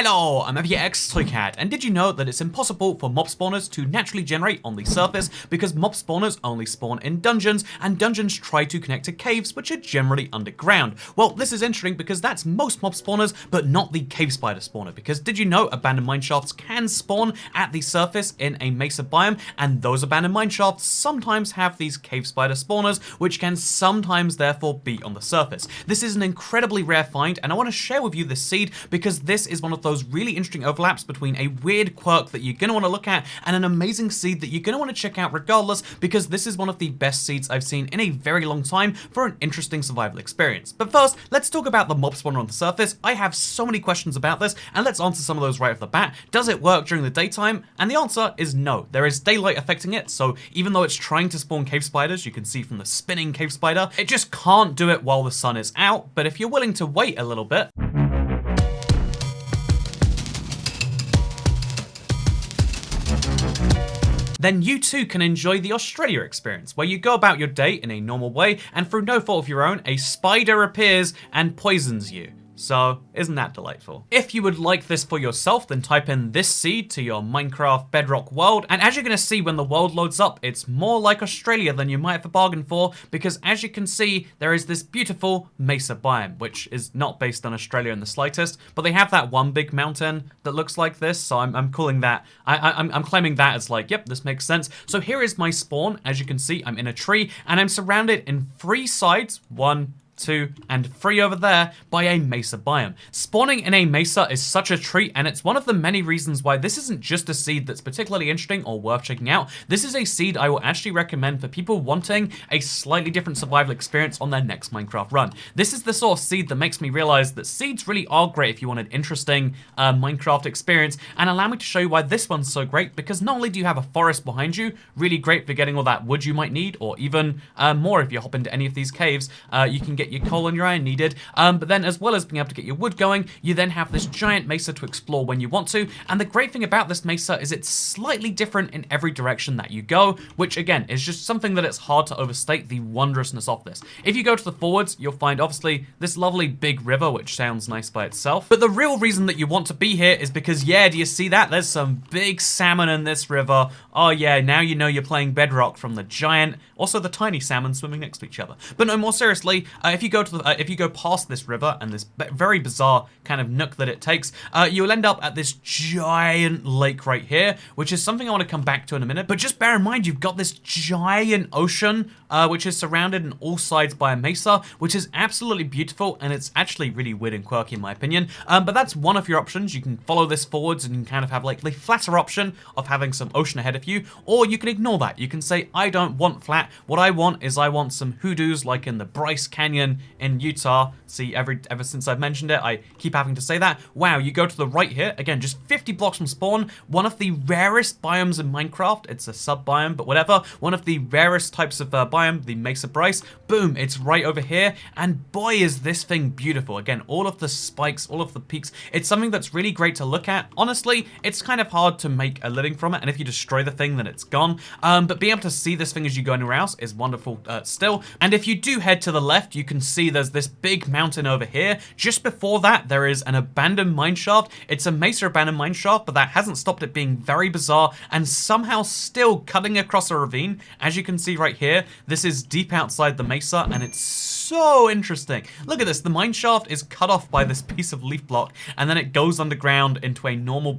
Hello, I'm FX Toycat, and did you know that it's impossible for mob spawners to naturally generate on the surface because mob spawners only spawn in dungeons, and dungeons try to connect to caves which are generally underground? Well, this is interesting because that's most mob spawners, but not the cave spider spawner, because did you know abandoned mineshafts can spawn at the surface in a mesa biome, and those abandoned mineshafts sometimes have these cave spider spawners, which can sometimes therefore be on the surface. This is an incredibly rare find, and I want to share with you this seed because this is one of those really interesting overlaps between a weird quirk that you're going to want to look at and an amazing seed that you're going to want to check out regardless, because this is one of the best seeds I've seen in a very long time for an interesting survival experience. But first, let's talk about the mob spawner on the surface. I have so many questions about this, and let's answer some of those right off the bat. Does it work during the daytime? And the answer is no. There is daylight affecting it, so even though it's trying to spawn cave spiders, you can see from the spinning cave spider, it just can't do it while the sun is out. But if you're willing to wait a little bit, then you too can enjoy the Australia experience, where you go about your day in a normal way, and through no fault of your own, a spider appears and poisons you. So, isn't that delightful? If you would like this for yourself, then type in this seed to your Minecraft Bedrock world, and as you're gonna see when the world loads up, it's more like Australia than you might have bargained for, because as you can see, there is this beautiful Mesa biome, which is not based on Australia in the slightest, but they have that one big mountain that looks like this, so I'm calling that, I'm claiming that as like, yep, this makes sense. So here is my spawn. As you can see, I'm in a tree, and I'm surrounded in 3 sides, 1, 2, and 3 over there by a mesa biome. Spawning in a mesa is such a treat, and it's one of the many reasons why this isn't just a seed that's particularly interesting or worth checking out. This is a seed I will actually recommend for people wanting a slightly different survival experience on their next Minecraft run. This is the sort of seed that makes me realize that seeds really are great if you want an interesting Minecraft experience, and allow me to show you why this one's so great, because not only do you have a forest behind you, really great for getting all that wood you might need, or even more if you hop into any of these caves, you can get your coal and your iron needed, but then as well as being able to get your wood going, you then have this giant mesa to explore when you want to. And the great thing about this mesa is it's slightly different in every direction that you go, which again is just something that it's hard to overstate the wondrousness of this. If you go to the forwards, you'll find obviously this lovely big river, which sounds nice by itself, but the real reason that you want to be here is because, yeah, do you see that? There's some big salmon in this river. Oh yeah, now you know you're playing Bedrock from the giant, also the tiny salmon swimming next to each other. But no, more seriously, if you go past this river and this very bizarre kind of nook that it takes, you'll end up at this giant lake right here, which is something I want to come back to in a minute. But just bear in mind, you've got this giant ocean, which is surrounded on all sides by a mesa, which is absolutely beautiful, and it's actually really weird and quirky in my opinion. But that's one of your options. You can follow this forwards and you can kind of have like the flatter option of having some ocean ahead of you, or you can ignore that. You can say, I don't want flat. What I want is I want some hoodoos like in the Bryce Canyon in Utah. See, ever since I've mentioned it, I keep having to say that. Wow, you go to the right here, again, just 50 blocks from spawn, one of the rarest biomes in Minecraft. It's a sub-biome, but whatever. One of the rarest types of biome, the Mesa Bryce. Boom, it's right over here, and boy, is this thing beautiful. Again, all of the spikes, all of the peaks. It's something that's really great to look at. Honestly, it's kind of hard to make a living from it, and if you destroy the thing, then it's gone. But being able to see this thing as you go anywhere else is wonderful still. And if you do head to the left, you can see there's this big mountain over here. Just before that, there is an abandoned mineshaft. It's a mesa abandoned mineshaft, but that hasn't stopped it being very bizarre and somehow still cutting across a ravine. As you can see right here, this is deep outside the mesa, and it's so interesting. Look at this, the mineshaft is cut off by this piece of leaf block, and then it goes underground into a normal,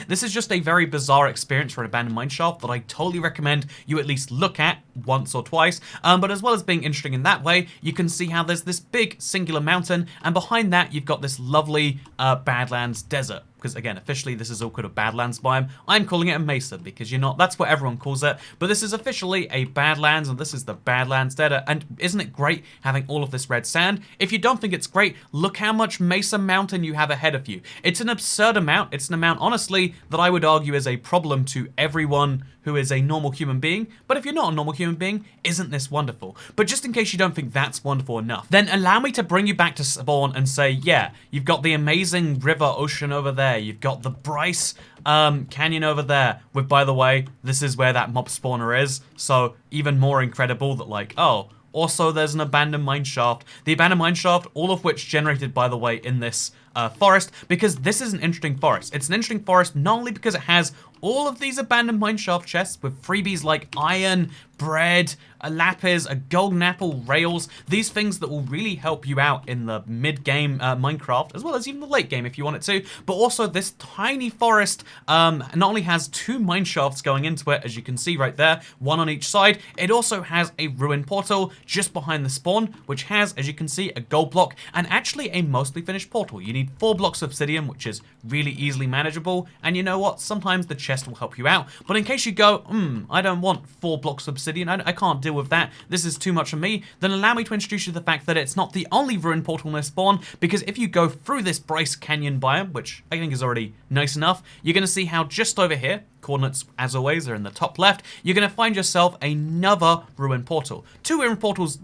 this is just a very bizarre experience for an abandoned mineshaft that I totally recommend you at least look at once or twice. But as well as being interesting in that way, you can see how there's this big singular mountain, and behind that you've got this lovely Badlands desert. Because again, officially this is all called a Badlands biome. I'm calling it a mesa because that's what everyone calls it. But this is officially a Badlands, and this is the Badlands desert. And isn't it great having all of this red sand? If you don't think it's great, look how much Mesa Mountain you have ahead of you. It's an absurd amount. It's an amount, honestly, that I would argue is a problem to everyone who is a normal human being. But if you're not a normal human being, isn't this wonderful? But just in case you don't think that's wonderful enough, then allow me to bring you back to spawn and say, yeah, you've got the amazing river ocean over there. You've got the Bryce Canyon over there. With, by the way, this is where that mob spawner is. So even more incredible that like, oh, Also, there's an abandoned mineshaft. The abandoned mineshaft, all of which generated, by the way, in this forest, because this is an interesting forest. It's an interesting forest not only because it has all of these abandoned mineshaft chests with freebies like iron, bread, a lapis, a golden apple, rails, these things that will really help you out in the mid-game Minecraft, as well as even the late game if you want it to. But also this tiny forest not only has 2 mineshafts going into it, as you can see right there, 1 on each side, it also has a ruin portal just behind the spawn, which has, as you can see, a gold block and actually a mostly finished portal. You need 4 blocks of obsidian, which is really easily manageable, and you know what? Sometimes the chest will help you out. But in case you go, I don't want 4 blocks of obsidian, I can't deal with that, this is too much for me, then allow me to introduce you to the fact that it's not the only ruin portal in this spawn, because if you go through this Bryce Canyon biome, which I think is already nice enough, you're going to see how just over here, coordinates as always are in the top left, you're going to find yourself another ruin portal. 2 ruin portals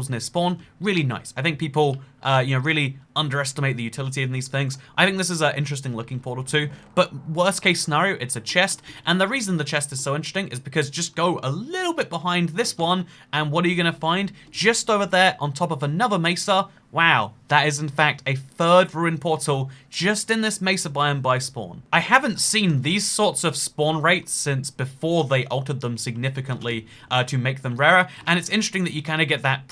in this spawn, really nice. I think people really underestimate the utility of these things. I think this is an interesting looking portal too, but worst case scenario, it's a chest, and the reason the chest is so interesting is because just go a little bit behind this one, and what are you going to find? Just over there on top of another mesa, wow, that is in fact a 3rd ruin portal just in this mesa biome by spawn. I haven't seen these sorts of spawn rates since before they altered them significantly to make them rarer, and it's interesting that you kind of get that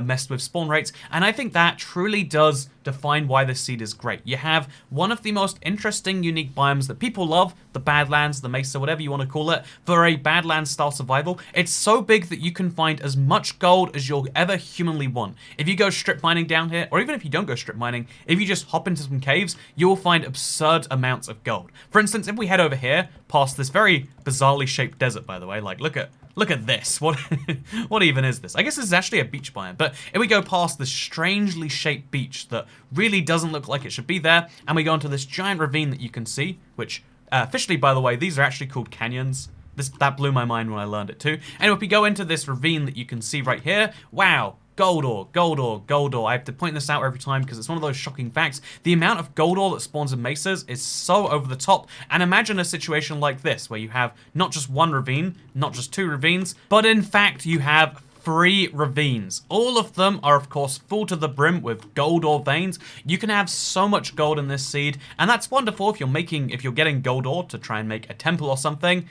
messed with spawn rates, and I think that truly does define why this seed is great. You have one of the most interesting, unique biomes that people love, the Badlands, the Mesa, whatever you want to call it, for a Badlands style survival. It's so big that you can find as much gold as you'll ever humanly want. If you go strip mining down here, or even if you don't go strip mining, if you just hop into some caves, you will find absurd amounts of gold. For instance, if we head over here, past this very bizarrely shaped desert, by the way, like look at this. What even is this? I guess this is actually a beach biome, but if we go past this strangely shaped beach that really doesn't look like it should be there, and we go into this giant ravine that you can see, which officially, by the way, these are actually called canyons. That blew my mind when I learned it too. And if we go into this ravine that you can see right here, wow, gold ore, gold ore, gold ore. I have to point this out every time because it's one of those shocking facts. The amount of gold ore that spawns in mesas is so over the top. And imagine a situation like this, where you have not just 1 ravine, not just 2 ravines, but in fact you have 3 ravines. All of them are, of course, full to the brim with gold ore veins. You can have so much gold in this seed, and that's wonderful if you're getting gold ore to try and make a temple or something.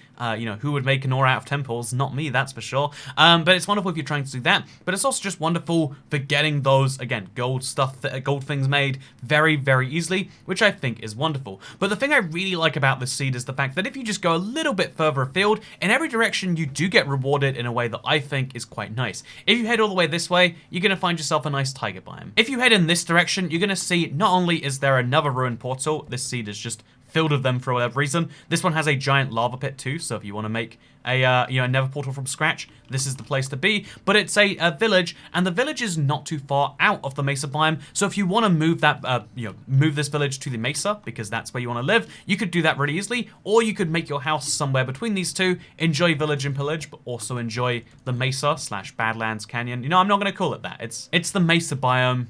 Who would make an ore out of temples? Not me, that's for sure. But it's wonderful if you're trying to do that. But it's also just wonderful for getting those, again, gold things made very, very easily, which I think is wonderful. But the thing I really like about this seed is the fact that if you just go a little bit further afield, in every direction you do get rewarded in a way that I think is quite nice. If you head all the way this way, you're going to find yourself a nice taiga biome. If you head in this direction, you're going to see not only is there another ruin portal, this seed is just filled with them for whatever reason. This one has a giant lava pit too, so if you want to make a nether portal from scratch, this is the place to be. But it's a village, and the village is not too far out of the mesa biome. So if you want to move that, move this village to the mesa because that's where you want to live, you could do that really easily. Or you could make your house somewhere between these two, enjoy village and pillage, but also enjoy the mesa / Badlands Canyon. I'm not going to call it that. It's the mesa biome,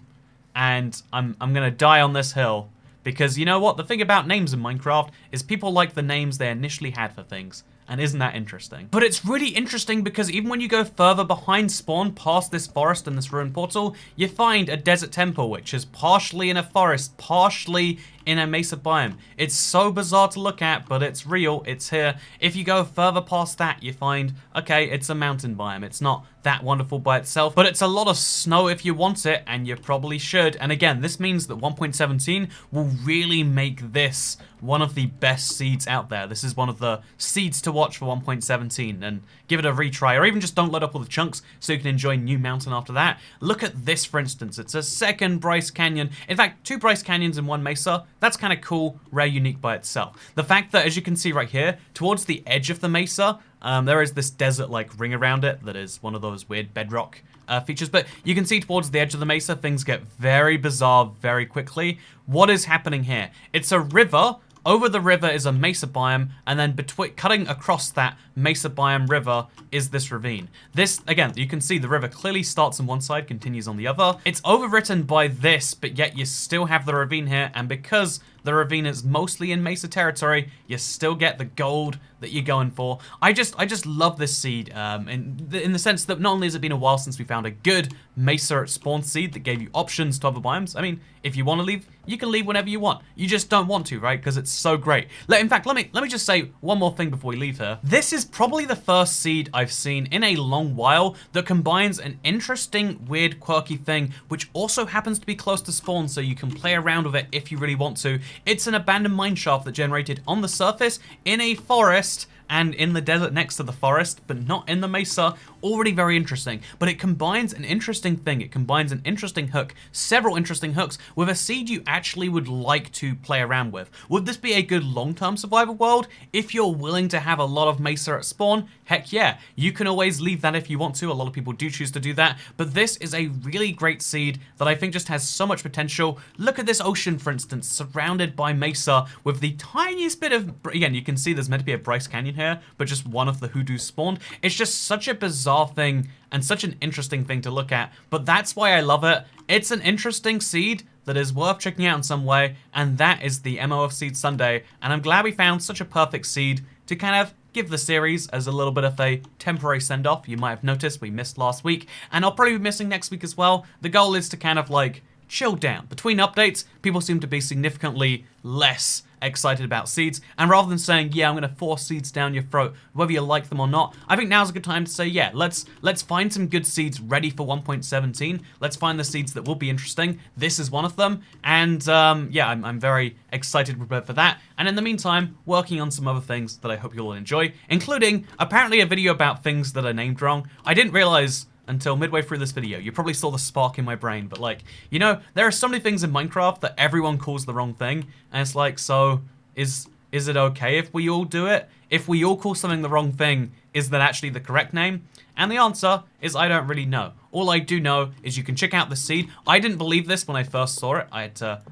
and I'm going to die on this hill. Because you know what? The thing about names in Minecraft is people like the names they initially had for things. And isn't that interesting? But it's really interesting because even when you go further behind spawn, past this forest and this ruined portal, you find a desert temple, which is partially in a forest, partially in a mesa biome. It's so bizarre to look at, but it's real, it's here. If you go further past that, you find, okay, it's a mountain biome. It's not that wonderful by itself, but it's a lot of snow if you want it, and you probably should. And again, this means that 1.17 will really make this one of the best seeds out there. This is one of the seeds to watch for 1.17, and give it a retry, or even just don't load up all the chunks so you can enjoy New Mountain after that. Look at this, for instance. It's a 2nd Bryce Canyon. In fact, 2 Bryce Canyons in 1 mesa. That's kind of cool, rare, unique by itself. The fact that, as you can see right here, towards the edge of the mesa, there is this desert-like ring around it that is one of those weird bedrock features. But you can see towards the edge of the mesa, things get very bizarre very quickly. What is happening here? It's a river. Over the river is a mesa biome, and then cutting across that mesa biome river is this ravine. This, again, you can see the river clearly starts on one side, continues on the other. It's overwritten by this, but yet you still have the ravine here, and because the ravine is mostly in Mesa territory, you still get the gold that you're going for. I just love this seed in the sense that not only has it been a while since we found a good Mesa spawn seed that gave you options to other biomes. I mean, if you want to leave, you can leave whenever you want. You just don't want to, right? Because it's so great. In fact, let me just say one more thing before we leave here. This is probably the first seed I've seen in a long while that combines an interesting, weird, quirky thing, which also happens to be close to spawn, so you can play around with it if you really want to. It's an abandoned mine shaft that generated on the surface in a forest and in the desert next to the forest, but not in the mesa. Already very interesting, but it combines an interesting thing. It combines an interesting hook, several interesting hooks, with a seed you actually would like to play around with. Would this be a good long-term survival world? If you're willing to have a lot of mesa at spawn, heck yeah. You can always leave that if you want to. A lot of people do choose to do that, but this is a really great seed that I think just has so much potential. Look at this ocean, for instance, surrounded by mesa with the tiniest bit of, again, you can see there's meant to be a Bryce Canyon here, but just one of the hoodoos spawned. It's just such a bizarre thing and such an interesting thing to look at, but that's why I love it. It's an interesting seed that is worth checking out in some way, and that is the MOF Seed Sunday, and I'm glad we found such a perfect seed to kind of give the series as a little bit of a temporary send-off. You might have noticed we missed last week, and I'll probably be missing next week as well. The goal is to kind of like chill down. Between updates, people seem to be significantly less excited about seeds, and rather than saying, yeah, I'm gonna force seeds down your throat, whether you like them or not, I think now's a good time to say, yeah, let's find some good seeds ready for 1.17. Let's find the seeds that will be interesting. This is one of them, and yeah, I'm very excited for that. And in the meantime, working on some other things that I hope you'll enjoy, including apparently a video about things that are named wrong. I didn't realize until midway through this video. You probably saw the spark in my brain, but like, you know, there are so many things in Minecraft that everyone calls the wrong thing, and it's like, so is it okay if we all do it? If we all call something the wrong thing, is that actually the correct name? And the answer is I don't really know. All I do know is you can check out the seed. I didn't believe this when I first saw it. I had to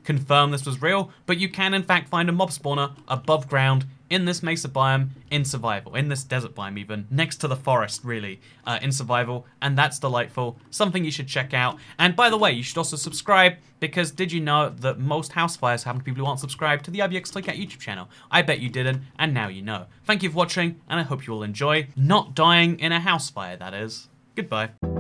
confirm this was real, but you can in fact find a mob spawner above ground in this mesa biome in survival, in this desert biome even, next to the forest really, in survival, and that's delightful. Something you should check out. And by the way, you should also subscribe, because did you know that most house fires happen to people who aren't subscribed to the IBX Toycat YouTube channel? I bet you didn't, and now you know. Thank you for watching, and I hope you will enjoy not dying in a house fire, that is. Goodbye.